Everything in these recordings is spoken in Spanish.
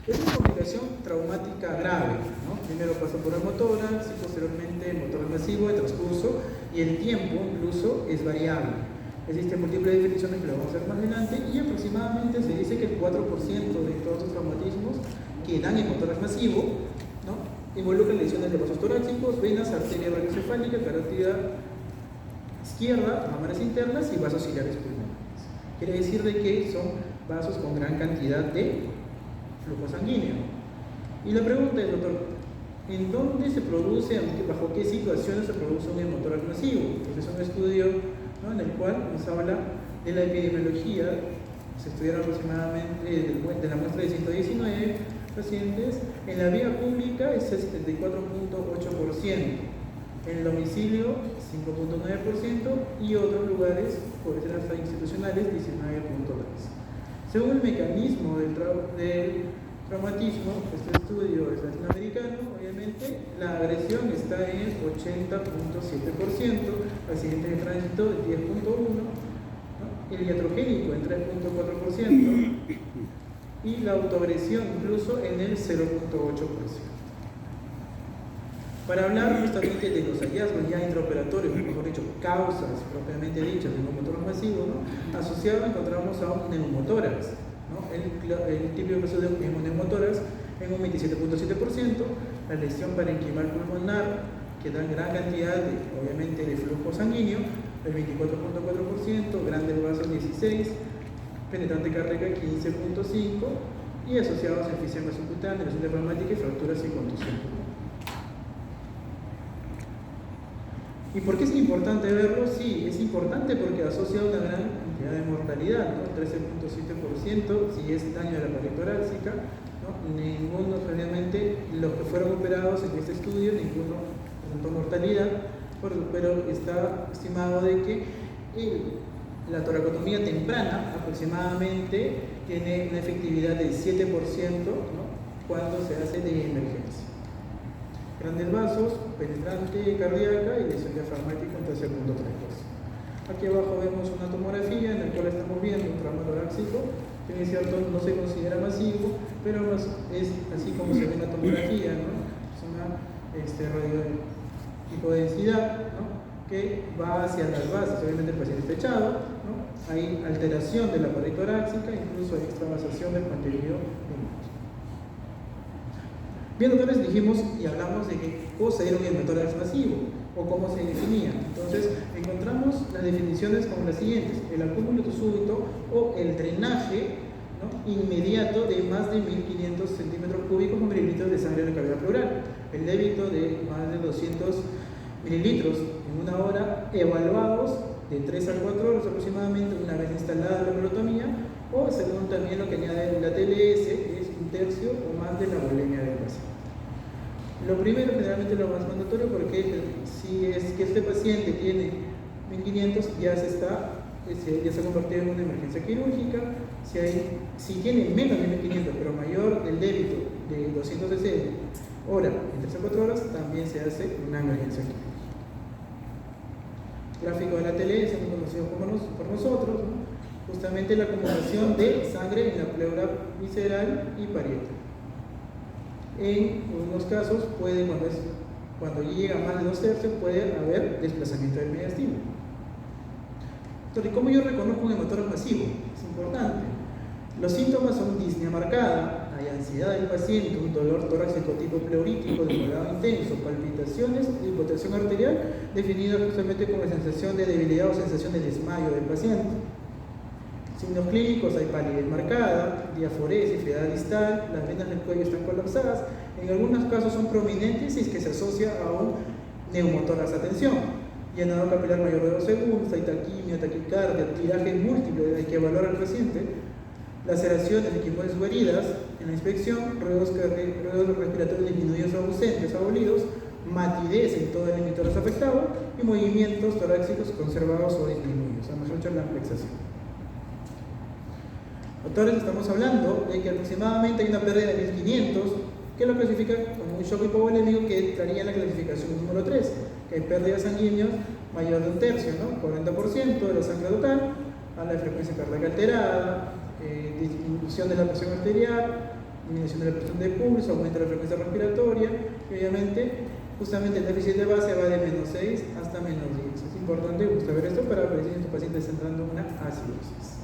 Es una complicación traumática grave, ¿no? Primero pasa por hemotórax y posteriormente hemotórax masivo de transcurso, y el tiempo incluso es variable. Existen múltiples definiciones que lo vamos a ver más adelante, y aproximadamente se dice que el 4% de todos los traumatismos que dan hemotórax masivo, ¿no?, involucran lesiones de vasos torácicos, venas, arteria brachiocefálica, carótida izquierda, mamares internas y vasos ciliares pulmonares. Quiere decir de que son vasos con gran cantidad de flujo sanguíneo. Y la pregunta es, doctor, ¿en dónde se produce, bajo qué situaciones se produce un hemotórax masivo? Pues es un estudio, ¿no?, en el cual nos habla de la epidemiología. Se estudiaron aproximadamente de la muestra de 119 pacientes. En la vía pública es 74.8%, en el domicilio 5.9% y otros lugares, por ser hasta institucionales, 19.3%. Según el mecanismo del traumatismo, este estudio es latinoamericano, obviamente, la agresión está en 80.7%, accidente de tránsito 10.1%, ¿no?, el iatrogénico en 3.4% y la autoagresión incluso en el 0.8%. Para hablar justamente de los hallazgos ya intraoperatorios, mejor dicho, causas propiamente dichas de un hemotórax masivo, ¿no?, asociado encontramos a un neumotórax, ¿no?, el típico caso de un neumotórax en un 27.7%, la lesión parenquimal pulmonar, que da gran cantidad, obviamente, de flujo sanguíneo, el 24.4%, grandes vasos 16%, penetrante cardíaca 15.5%, y asociados a enfisema subcutáneo, lesión traumática y fracturas y contusión. ¿Y por qué es importante verlo? Sí, es importante porque asocia una gran cantidad de mortalidad, ¿no? 13.7% si es daño de la pared torácica, ¿no? Ninguno, realmente, los que fueron operados en este estudio, ninguno presentó mortalidad, pero está estimado de que la toracotomía temprana aproximadamente tiene una efectividad del 7%, ¿no?, cuando se hace de emergencia. Grandes vasos, penetrante cardíaca y lesión diafragmática en 13.3%. Aquí abajo vemos una tomografía en la cual estamos viendo un trauma torácico, que es cierto, no se considera masivo, pero es así como se ve en la tomografía, ¿no? Es una hipodensidad, ¿no?, que va hacia las bases. Obviamente el paciente está echado, ¿no?, hay alteración de la pared torácica, incluso hay extravasación del contenido luminoso. Bien, doctores, dijimos y hablamos de qué cosa era un hemotórax masivo o cómo se definía. Entonces, encontramos las definiciones como las siguientes: el acúmulo súbito o el drenaje, ¿no?, inmediato de más de 1500 centímetros cúbicos o mililitros de sangre en la cavidad pleural, el débito de más de 200 mililitros en una hora, evaluados de 3 a 4 horas aproximadamente una vez instalada la melotomía, o según también lo que añade la TLS, es un tercio o más de la volemia del paciente. Lo primero, generalmente lo más mandatorio, porque si es que este paciente tiene 1500, ya se ha convertido en una emergencia quirúrgica. Si tiene menos de 1500, pero mayor del débito de 200 cc hora en 3 a 4 horas, también se hace una emergencia quirúrgica. Gráfico de la TLS, muy conocido por nosotros, ¿no?, justamente la acumulación de sangre en la pleura visceral y parietal. En algunos casos, cuando llega a más de 2/3, puede haber desplazamiento del mediastino. Entonces, ¿cómo yo reconozco un hemotórax masivo? Es importante. Los síntomas son disnea marcada, hay ansiedad del paciente, un dolor torácico tipo pleurítico de grado intenso, palpitaciones y hipotensión arterial, definida justamente como sensación de debilidad o sensación de desmayo del paciente. Signos clínicos: hay palidez marcada, diaforesis, frialdad distal, las venas del cuello están colapsadas, en algunos casos son prominentes y es que se asocia a un neumotórax a tensión, llenado capilar mayor de 2 segundos, hay taquimia, taquicardia, tiraje múltiple, hay que evaluar al paciente, laceraciones, equimosis o heridas en la inspección, ruidos respiratorios disminuidos o ausentes, abolidos, matidez en todo el hemitórax afectado y movimientos torácicos conservados o disminuidos, a mejor dicho, la amplexación. Doctores, estamos hablando de que aproximadamente hay una pérdida de 1500, que lo clasifica como un shock hipovolémico, que entraría en la clasificación número 3, que hay pérdidas sanguíneas mayor de un tercio, ¿no?, 40% de la sangre total, a la frecuencia cardíaca alterada, disminución de la presión arterial, disminución de la presión de pulso, aumento de la frecuencia respiratoria y obviamente justamente el déficit de base va de -6 hasta -10. Es importante saber esto para ver si tu paciente está entrando en una acidosis.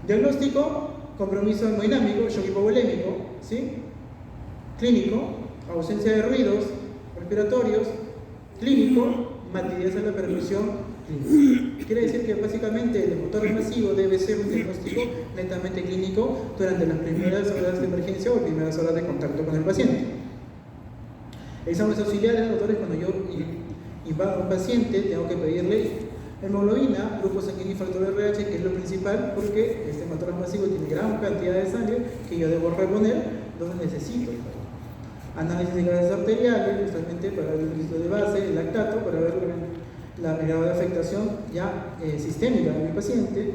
Diagnóstico: compromiso hemodinámico, shock hipovolémico, ¿sí? Clínico: ausencia de ruidos respiratorios. Clínico: matidez en la perfusión clínica. Quiere decir que básicamente el hemotórax masivo debe ser un diagnóstico netamente clínico durante las primeras horas de emergencia o primeras horas de contacto con el paciente. Exámenes auxiliares, doctores: cuando yo invado a un paciente, tengo que pedirle hemoglobina, grupo sanguíneo y factor RH, que es lo principal, porque este hemotórax masivo tiene gran cantidad de sangre que yo debo reponer donde necesito. Análisis de gases arteriales, justamente para ver el registro de base, el lactato, para ver la grado de afectación ya sistémica de mi paciente.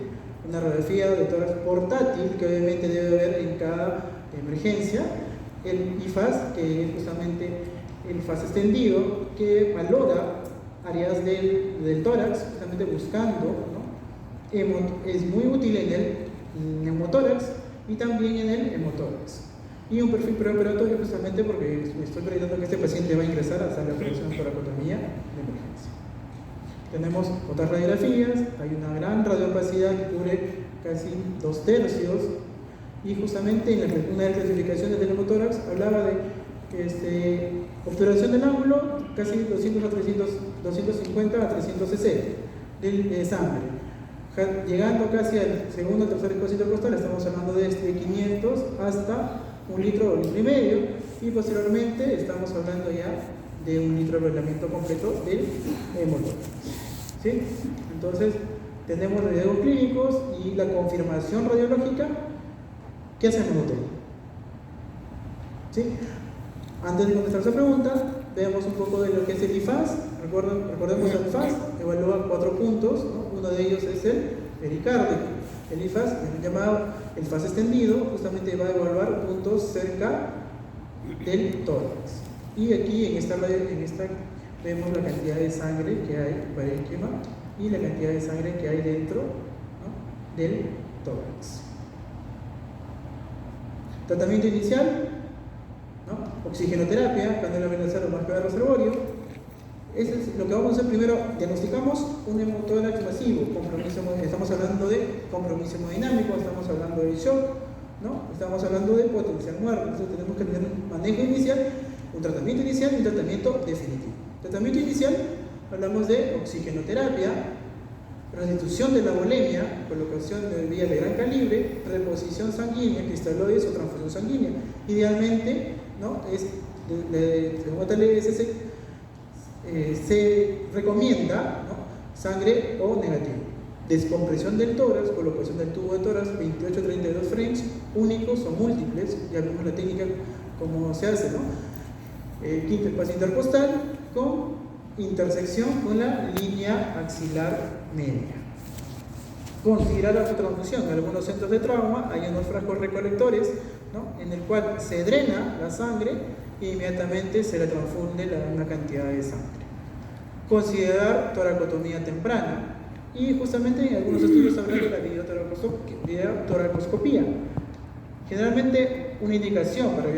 Una radiografía de tórax portátil, que obviamente debe haber en cada emergencia. El IFAS, que es justamente el FAS extendido, que valora áreas del tórax, justamente buscando, ¿no? Es muy útil en el neumotórax y también en el hemotórax. Y un perfil preoperatorio, justamente porque estoy creyendo que este paciente va a ingresar a sala de operación toracotomía de emergencia. Tenemos otras radiografías, hay una gran radiopacidad que cubre casi 2/3, y justamente en una de las clasificaciones del hemotórax hablaba de obturación del ángulo casi 250 a 300 cc de sangre. Llegando casi al segundo o tercer espacio intercostal, estamos hablando de 500 hasta 1 litro o 1,5 litros, y posteriormente estamos hablando ya de 1 litro de reglamento completo del hemotórax. ¿Sí? Entonces, tenemos los hallazgos clínicos y la confirmación radiológica. ¿Qué hacemos, doctor? ¿Sí? Antes de contestar esa pregunta, veamos un poco de lo que es el IFAS. Recordemos el IFAS, evalúa 4 puntos, ¿no? Uno de ellos es el pericárdico. El IFAS, llamado el FAS extendido, justamente va a evaluar puntos cerca del tórax. Y aquí en esta vemos la cantidad de sangre que hay parénquima y la cantidad de sangre que hay dentro, ¿no?, del tórax. Tratamiento inicial, ¿no? Oxigenoterapia, cánula venosa o marca de reservorio. Eso es lo que vamos a hacer primero. Diagnosticamos un hemotórax masivo, estamos hablando de compromiso hemodinámico, estamos hablando de shock, ¿no? Estamos hablando de potencial muerte. Entonces tenemos que tener un manejo inicial, un tratamiento inicial y un tratamiento definitivo. Tratamiento inicial, hablamos de oxigenoterapia, restitución de la volemia, colocación de vías de gran calibre, reposición sanguínea, cristaloides o transfusión sanguínea. Idealmente, ¿no?, según TLS se recomienda, ¿no?, sangre O negativo. Descompresión del tórax, colocación del tubo de tórax, 28-32 French, únicos o múltiples, ya vimos la técnica cómo se hace, ¿no? Quinto espacio intercostal con intersección con la línea axilar media. Considerar la transfusión. En algunos centros de trauma hay unos frascos recolectores, ¿no?, en el cual se drena la sangre e inmediatamente se le transfunde una cantidad de sangre. Considerar toracotomía temprana. Y justamente en algunos estudios hablan de la videotoracoscopía. Generalmente una indicación para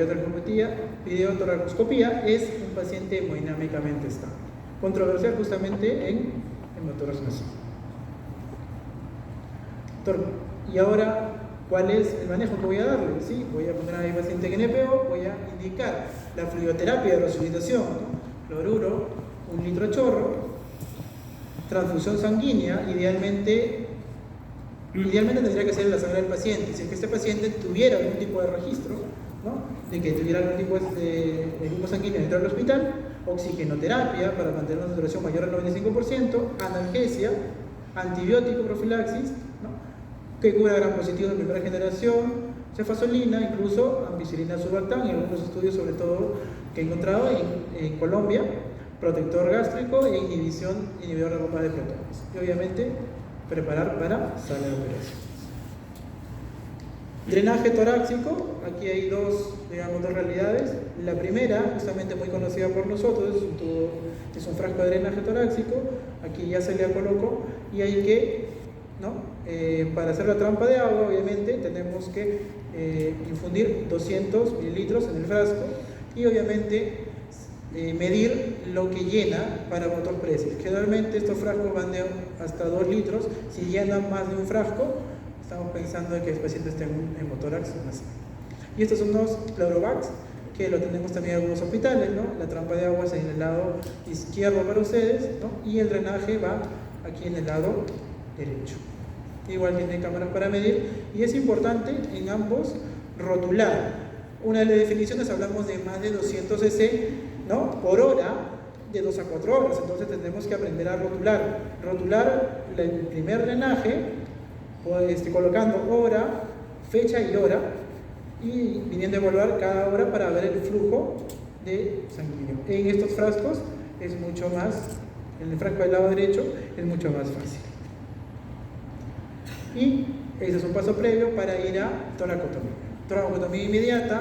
videotoracoscopía es un paciente hemodinámicamente estable. Controversial justamente en hemotórax masivo. Y ahora, ¿cuál es el manejo que voy a darle? ¿Sí? Voy a poner a mi paciente en NPO, voy a indicar la fluidoterapia de resucitación, ¿no? Cloruro, 1 litro a chorro, transfusión sanguínea, idealmente tendría que ser la sangre del paciente. Si es que este paciente tuviera algún tipo de registro, ¿no?, de que tuviera algún tipo de grupo sanguíneo dentro del hospital, oxigenoterapia para mantener una saturación mayor al 95%, analgesia, antibiótico profilaxis, ¿no?, que cubra gran positivo de primera generación, cefazolina, incluso ampicilina suractán, y algunos estudios sobre todo que he encontrado en Colombia, protector gástrico e inhibidor de bombas de protones. Y obviamente preparar para sala de operaciones. Drenaje torácico, aquí hay dos realidades. La primera, justamente muy conocida por nosotros, es un frasco de drenaje torácico. Aquí ya se le colocó y hay que, ¿no?, para hacer la trampa de agua, obviamente tenemos que infundir 200 mililitros en el frasco y obviamente medir lo que llena para otros precios. Generalmente estos frascos van de hasta 2 litros. Si llenan más de un frasco, estamos pensando en que el paciente esté en motórax nasal. Y estos son unos Pleurovax que lo tenemos también en algunos hospitales, ¿no? La trampa de agua es en el lado izquierdo para ustedes, ¿no? Y el drenaje va aquí en el lado derecho. Igual tiene cámaras para medir y es importante en ambos rotular. Una de las definiciones hablamos de más de 200 cc, ¿no? Por hora, de 2 a 4 horas. Entonces tendremos que aprender a rotular. Rotular el primer drenaje, pues, colocando hora, fecha y hora, y viniendo a evaluar cada hora para ver el flujo de sanguíneo. En estos frascos es mucho más, en el frasco del lado derecho es mucho más fácil. Y ese es un paso previo para ir a toracotomía. Toracotomía inmediata,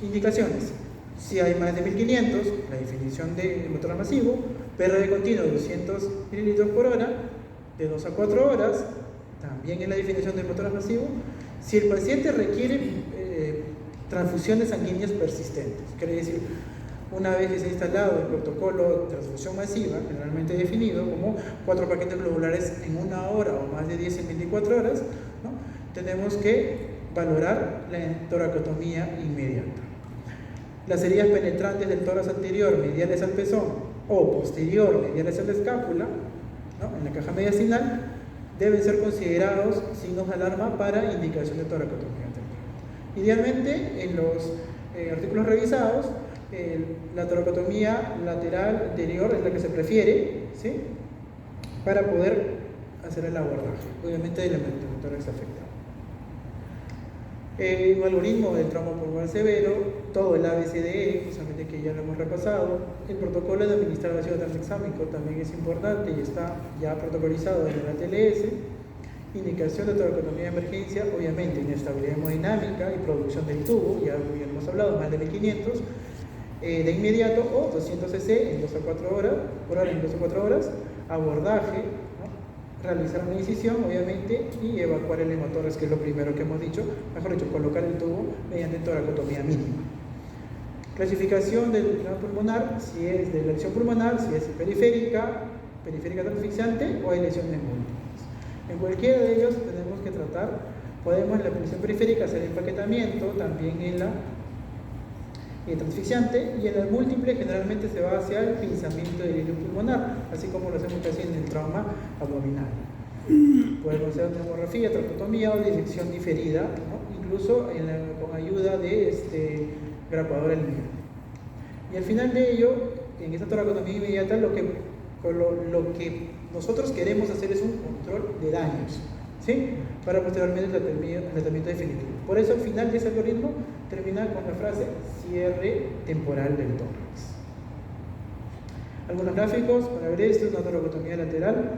indicaciones. Si hay más de 1500, la definición de motor masivo, PRD continuo 200 mililitros por hora, de 2 a 4 horas, también en la definición del motor masivo. Si el paciente requiere transfusiones sanguíneas persistentes, quiere decir, una vez que se ha instalado el protocolo de transfusión masiva, generalmente definido como 4 paquetes globulares en 1 hora o más de 10 en 24 horas, ¿no? Tenemos que valorar la toracotomía inmediata. Las heridas penetrantes del tórax anterior mediales al pezón o posterior mediales a la escápula, ¿no? En la caja mediastinal, deben ser considerados signos de alarma para indicación de toracotomía. Idealmente, en los artículos revisados, la toracotomía lateral anterior es la que se prefiere, ¿sí? Para poder hacer el abordaje, obviamente del tórax afectado. Un algoritmo del trauma pulmonar severo, todo el ABCDE, justamente que ya lo hemos repasado. El protocolo de administrar ácido tranexámico también es importante y está ya protocolizado en el ATLS. Indicación de toracotomía de emergencia, obviamente inestabilidad hemodinámica y producción del tubo, ya hemos hablado, más de 1500, de inmediato o 200 cc en 2 a 4 horas, por hora en 2 a 4 horas, abordaje, ¿no? Realizar una incisión, obviamente, y evacuar el hematórax, que es lo primero que hemos dicho, mejor dicho, colocar el tubo mediante toracotomía mínima. Clasificación del edema pulmonar, si es de la lesión pulmonar, si es periférica asfixiante o hay lesiones múltiples. En cualquiera de ellos tenemos que tratar, podemos en la lesión periférica hacer empaquetamiento, también en la transfixiante, y en la múltiple generalmente se va hacia el pinzamiento del hilo pulmonar, así como lo hacemos casi en el trauma abdominal. Podemos hacer tomografía, tracotomía o disección diferida, ¿no? Incluso con ayuda de grapadora lineal. Y al final de ello, en esta toracotomía inmediata, lo que nosotros queremos hacer es un control de daños, ¿sí? Para posteriormente el tratamiento definitivo. Por eso al final de ese algoritmo termina con la frase cierre temporal del tórax. Algunos gráficos para ver esto: es una toracotomía lateral,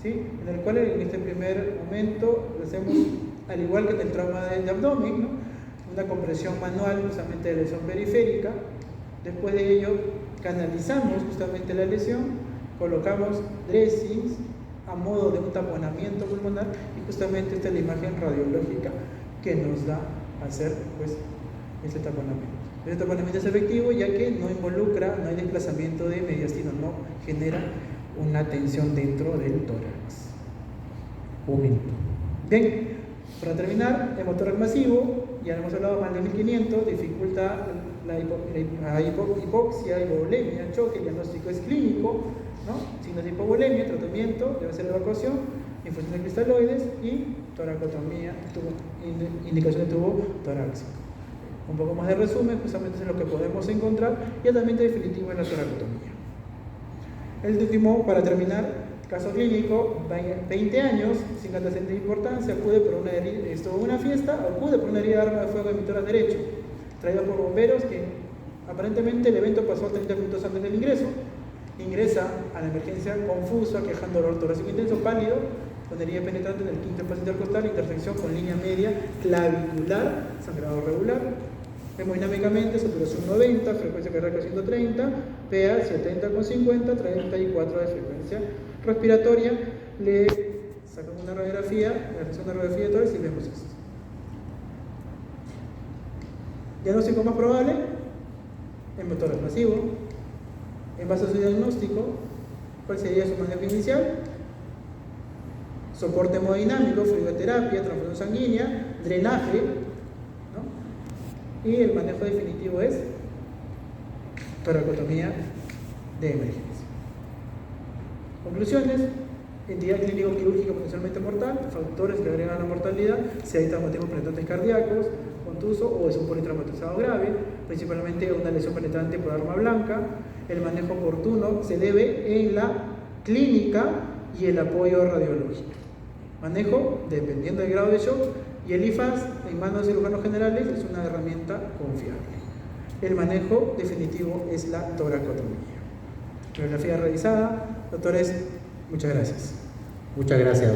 ¿sí? En el cual en este primer momento lo hacemos al igual que en el trauma de abdomen, ¿no? Una compresión manual justamente de lesión periférica. Después de ello canalizamos justamente la lesión, colocamos dressings a modo de un taponamiento pulmonar, y justamente esta es la imagen radiológica que nos da a hacer, pues, este taponamiento. Este taponamiento es efectivo ya que no involucra, no hay desplazamiento de mediastino, no genera una tensión dentro del tórax. Un minuto. Bien, para terminar, hemotórax masivo, ya hemos hablado, más de 1500, dificulta la hipoxia, hipovolemia, choque, el diagnóstico es clínico, ¿no? Signos de hipovolemia, tratamiento, debe ser evacuación, infusión de cristaloides y toracotomía, indicación de tubo torácico. Un poco más de resumen, justamente es lo que podemos encontrar, y tratamiento definitivo en la toracotomía. El último, para terminar, caso clínico, 20 años, sin antecedentes de importancia, acude por una herida, estuvo en una fiesta, acude por una herida de arma de fuego en mi tórax derecho, traído por bomberos, que aparentemente el evento pasó 30 minutos antes del ingreso. Ingresa a la emergencia confuso, quejando dolor torácico intenso, pálido, con herida penetrante en el quinto espacio intercostal, intersección con línea media clavicular, sangrado regular. Hemodinámicamente, saturación 90, frecuencia cardíaca 130, PA 70,50, 34 de frecuencia respiratoria. Le sacamos una radiografía, le hacemos una radiografía de tórax y vemos esto. Diagnóstico más probable, en motor explosivo. En base a su diagnóstico, ¿cuál sería su manejo inicial? Soporte hemodinámico, fluidoterapia, transfusión sanguínea, drenaje, ¿no? Y el manejo definitivo es toracotomía de emergencia. Conclusiones: entidad clínico-quirúrgica potencialmente mortal, factores que agregan la mortalidad, si hay traumatismos penetrantes cardíacos, contuso o es un politraumatizado grave, principalmente una lesión penetrante por arma blanca. El manejo oportuno se debe en la clínica y el apoyo radiológico. Manejo dependiendo del grado de shock, y el IFAS en manos de cirujanos generales es una herramienta confiable. El manejo definitivo es la toracotomía. Bibliografía revisada. Doctores, muchas gracias. Muchas gracias.